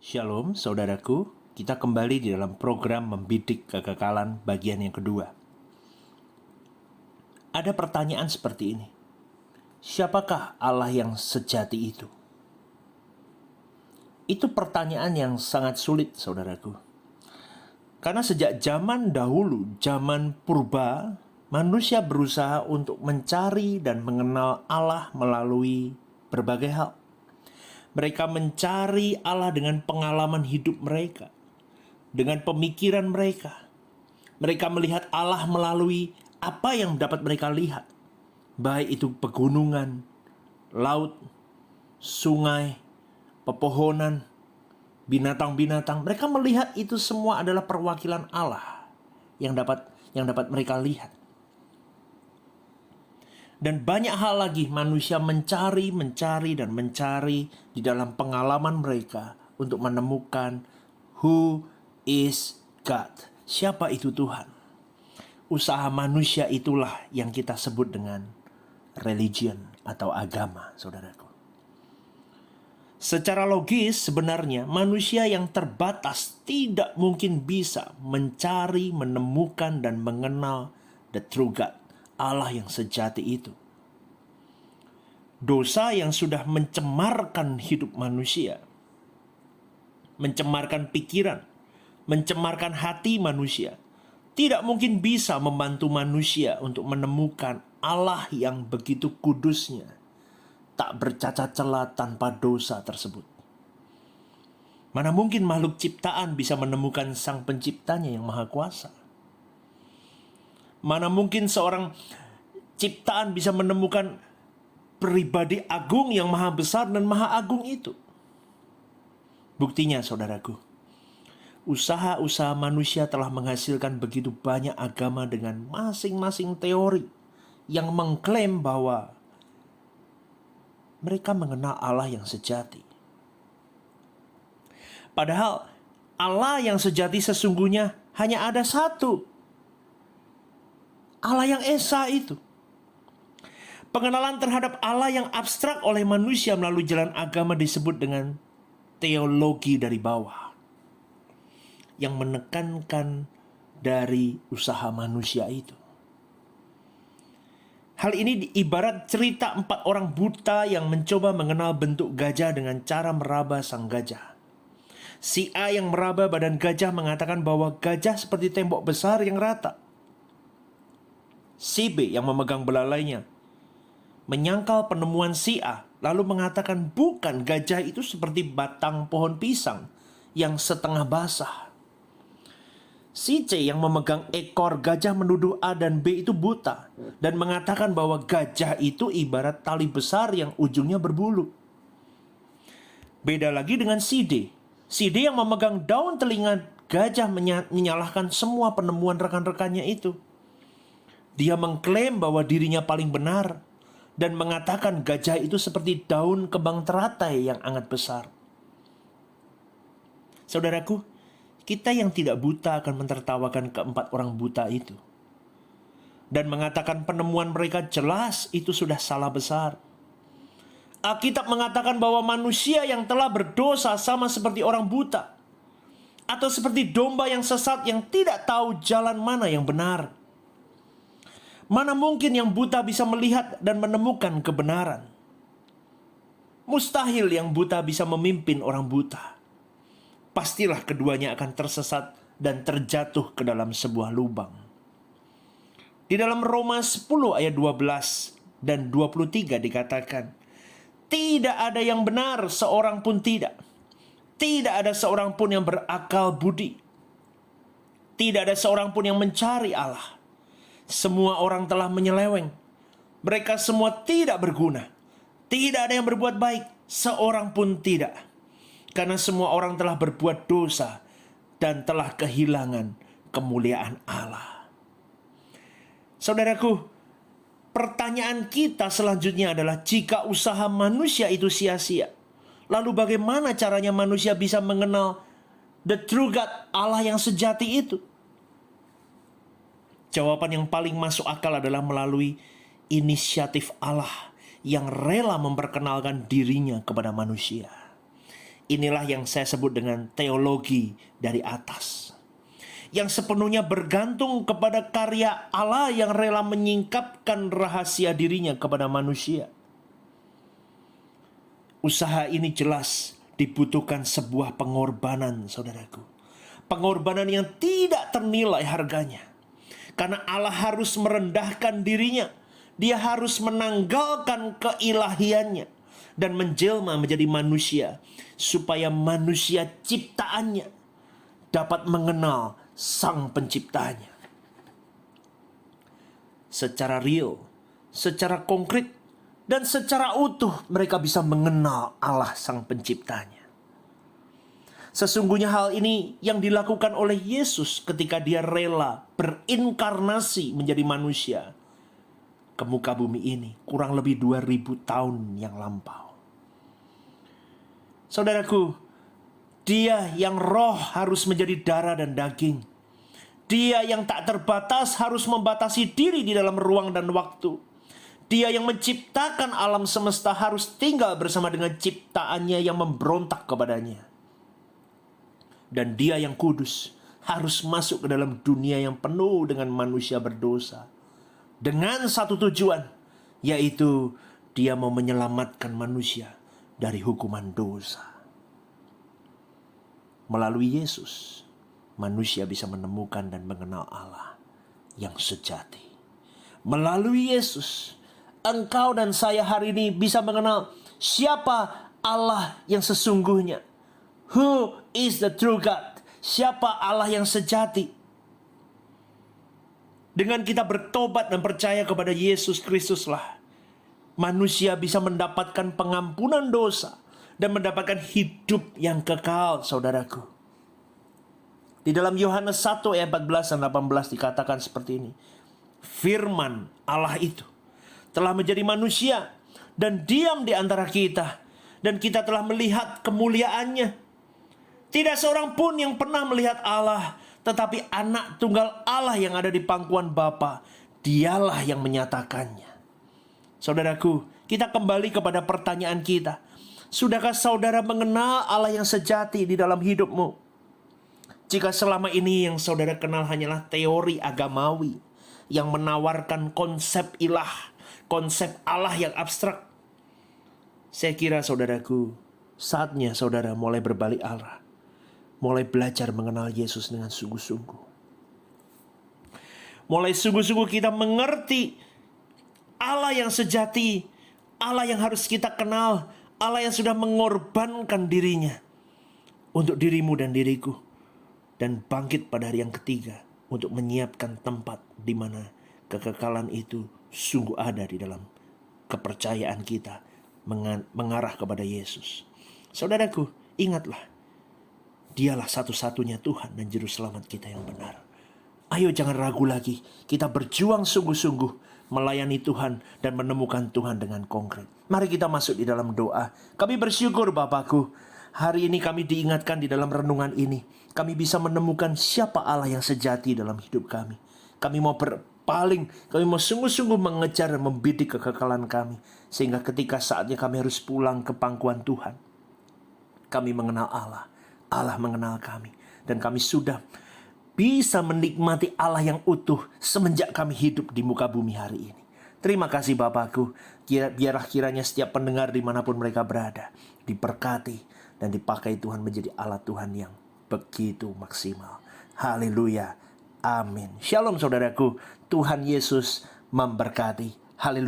Shalom saudaraku, kita kembali di dalam program Membidik Kekekalan bagian yang kedua. Ada pertanyaan seperti ini. Siapakah Allah yang sejati itu? Itu pertanyaan yang sangat sulit saudaraku. Karena sejak zaman dahulu, zaman purba, manusia berusaha untuk mencari dan mengenal Allah melalui berbagai hal. Mereka mencari Allah dengan pengalaman hidup mereka, dengan pemikiran mereka. Mereka melihat Allah melalui apa yang dapat mereka lihat, baik itu pegunungan, laut, sungai, pepohonan, binatang-binatang. Mereka melihat itu semua adalah perwakilan Allah yang dapat mereka lihat. Dan banyak hal lagi manusia mencari di dalam pengalaman mereka untuk menemukan who is God. Siapa itu Tuhan? Usaha manusia itulah yang kita sebut dengan religion atau agama, saudaraku. Secara logis sebenarnya manusia yang terbatas tidak mungkin bisa mencari, menemukan, dan mengenal the true God, Allah yang sejati itu. Dosa yang sudah mencemarkan hidup manusia, mencemarkan pikiran, mencemarkan hati manusia, tidak mungkin bisa membantu manusia untuk menemukan Allah yang begitu kudusnya, tak bercacat celah tanpa dosa tersebut. Mana mungkin makhluk ciptaan bisa menemukan Sang Penciptanya yang Maha Kuasa? Mana mungkin seorang ciptaan bisa menemukan pribadi agung yang maha besar dan maha agung itu? Buktinya saudaraku, usaha-usaha manusia telah menghasilkan begitu banyak agama dengan masing-masing teori yang mengklaim bahwa mereka mengenal Allah yang sejati. Padahal Allah yang sejati sesungguhnya hanya ada satu, Allah yang esa itu. Pengenalan terhadap Allah yang abstrak oleh manusia melalui jalan agama disebut dengan teologi dari bawah, yang menekankan dari usaha manusia itu. Hal ini ibarat cerita 4 orang buta yang mencoba mengenal bentuk gajah dengan cara meraba sang gajah. Si A yang meraba badan gajah mengatakan bahwa gajah seperti tembok besar yang rata. Si B yang memegang belalainya menyangkal penemuan si A, lalu mengatakan bukan, gajah itu seperti batang pohon pisang yang setengah basah. Si C yang memegang ekor gajah menuduh A dan B itu buta dan mengatakan bahwa gajah itu ibarat tali besar yang ujungnya berbulu. Beda lagi dengan si D. Si D yang memegang daun telinga gajah menyalahkan semua penemuan rekan-rekannya itu. Dia mengklaim bahwa dirinya paling benar dan mengatakan gajah itu seperti daun kembang teratai yang sangat besar. Saudaraku, kita yang tidak buta akan mentertawakan keempat orang buta itu dan mengatakan penemuan mereka jelas itu sudah salah besar. Alkitab mengatakan bahwa manusia yang telah berdosa sama seperti orang buta, atau seperti domba yang sesat yang tidak tahu jalan mana yang benar. Mana mungkin yang buta bisa melihat dan menemukan kebenaran? Mustahil yang buta bisa memimpin orang buta. Pastilah keduanya akan tersesat dan terjatuh ke dalam sebuah lubang. Di dalam Roma 10 ayat 12 dan 23 dikatakan, tidak ada yang benar, seorang pun tidak. Tidak ada seorang pun yang berakal budi. Tidak ada seorang pun yang mencari Allah. Semua orang telah menyeleweng. Mereka semua tidak berguna. Tidak ada yang berbuat baik, seorang pun tidak. Karena semua orang telah berbuat dosa dan telah kehilangan kemuliaan Allah. Saudaraku, pertanyaan kita selanjutnya adalah, jika usaha manusia itu sia-sia, lalu bagaimana caranya manusia bisa mengenal the true God, Allah yang sejati itu? Jawaban yang paling masuk akal adalah melalui inisiatif Allah yang rela memperkenalkan dirinya kepada manusia. Inilah yang saya sebut dengan teologi dari atas, yang sepenuhnya bergantung kepada karya Allah yang rela menyingkapkan rahasia dirinya kepada manusia. Usaha ini jelas dibutuhkan sebuah pengorbanan, saudaraku. Pengorbanan yang tidak ternilai harganya. Karena Allah harus merendahkan dirinya. Dia harus menanggalkan keilahiannya dan menjelma menjadi manusia, supaya manusia ciptaannya dapat mengenal Sang Penciptanya. Secara real, secara konkret, dan secara utuh mereka bisa mengenal Allah Sang Penciptanya. Sesungguhnya hal ini yang dilakukan oleh Yesus ketika dia rela berinkarnasi menjadi manusia ke muka bumi ini kurang lebih 2000 tahun yang lampau. Saudaraku, dia yang roh harus menjadi darah dan daging. Dia yang tak terbatas harus membatasi diri di dalam ruang dan waktu. Dia yang menciptakan alam semesta harus tinggal bersama dengan ciptaannya yang memberontak kepadanya. Dan dia yang kudus harus masuk ke dalam dunia yang penuh dengan manusia berdosa, dengan satu tujuan, yaitu dia mau menyelamatkan manusia dari hukuman dosa. Melalui Yesus, manusia bisa menemukan dan mengenal Allah yang sejati. Melalui Yesus, engkau dan saya hari ini bisa mengenal siapa Allah yang sesungguhnya. Who is the true God? Siapa Allah yang sejati? Dengan kita bertobat dan percaya kepada Yesus Kristuslah, manusia bisa mendapatkan pengampunan dosa dan mendapatkan hidup yang kekal, saudaraku. Di dalam Yohanes 1 ayat 14 dan 18 dikatakan seperti ini. Firman Allah itu telah menjadi manusia dan diam di antara kita, dan kita telah melihat kemuliaannya. Tidak seorang pun yang pernah melihat Allah, tetapi anak tunggal Allah yang ada di pangkuan Bapa, dialah yang menyatakannya. Saudaraku, kita kembali kepada pertanyaan kita. Sudahkah saudara mengenal Allah yang sejati di dalam hidupmu? Jika selama ini yang saudara kenal hanyalah teori agamawi yang menawarkan konsep ilah, konsep Allah yang abstrak, saya kira saudaraku, saatnya saudara mulai berbalik arah, mulai belajar mengenal Yesus dengan sungguh-sungguh. Mulai sungguh-sungguh kita mengerti Allah yang sejati, Allah yang harus kita kenal, Allah yang sudah mengorbankan dirinya untuk dirimu dan diriku, dan bangkit pada hari yang ketiga untuk menyiapkan tempat di mana kekekalan itu sungguh ada di dalam kepercayaan kita mengarah kepada Yesus. Saudaraku, ingatlah, Dialah satu-satunya Tuhan dan Juru Selamat kita yang benar. Ayo jangan ragu lagi. Kita berjuang sungguh-sungguh melayani Tuhan dan menemukan Tuhan dengan konkret. Mari kita masuk di dalam doa. Kami bersyukur Bapakku, hari ini kami diingatkan di dalam renungan ini. Kami bisa menemukan siapa Allah yang sejati dalam hidup kami. Kami mau berpaling, kami mau sungguh-sungguh mengejar dan membidik kekekalan kami. Sehingga ketika saatnya kami harus pulang ke pangkuan Tuhan, kami mengenal Allah. Allah mengenal kami, dan kami sudah bisa menikmati Allah yang utuh semenjak kami hidup di muka bumi hari ini. Terima kasih Bapakku. Biarlah kiranya setiap pendengar dimanapun mereka berada diberkati dan dipakai Tuhan menjadi alat Tuhan yang begitu maksimal. Haleluya. Amin. Shalom saudaraku. Tuhan Yesus memberkati. Haleluya.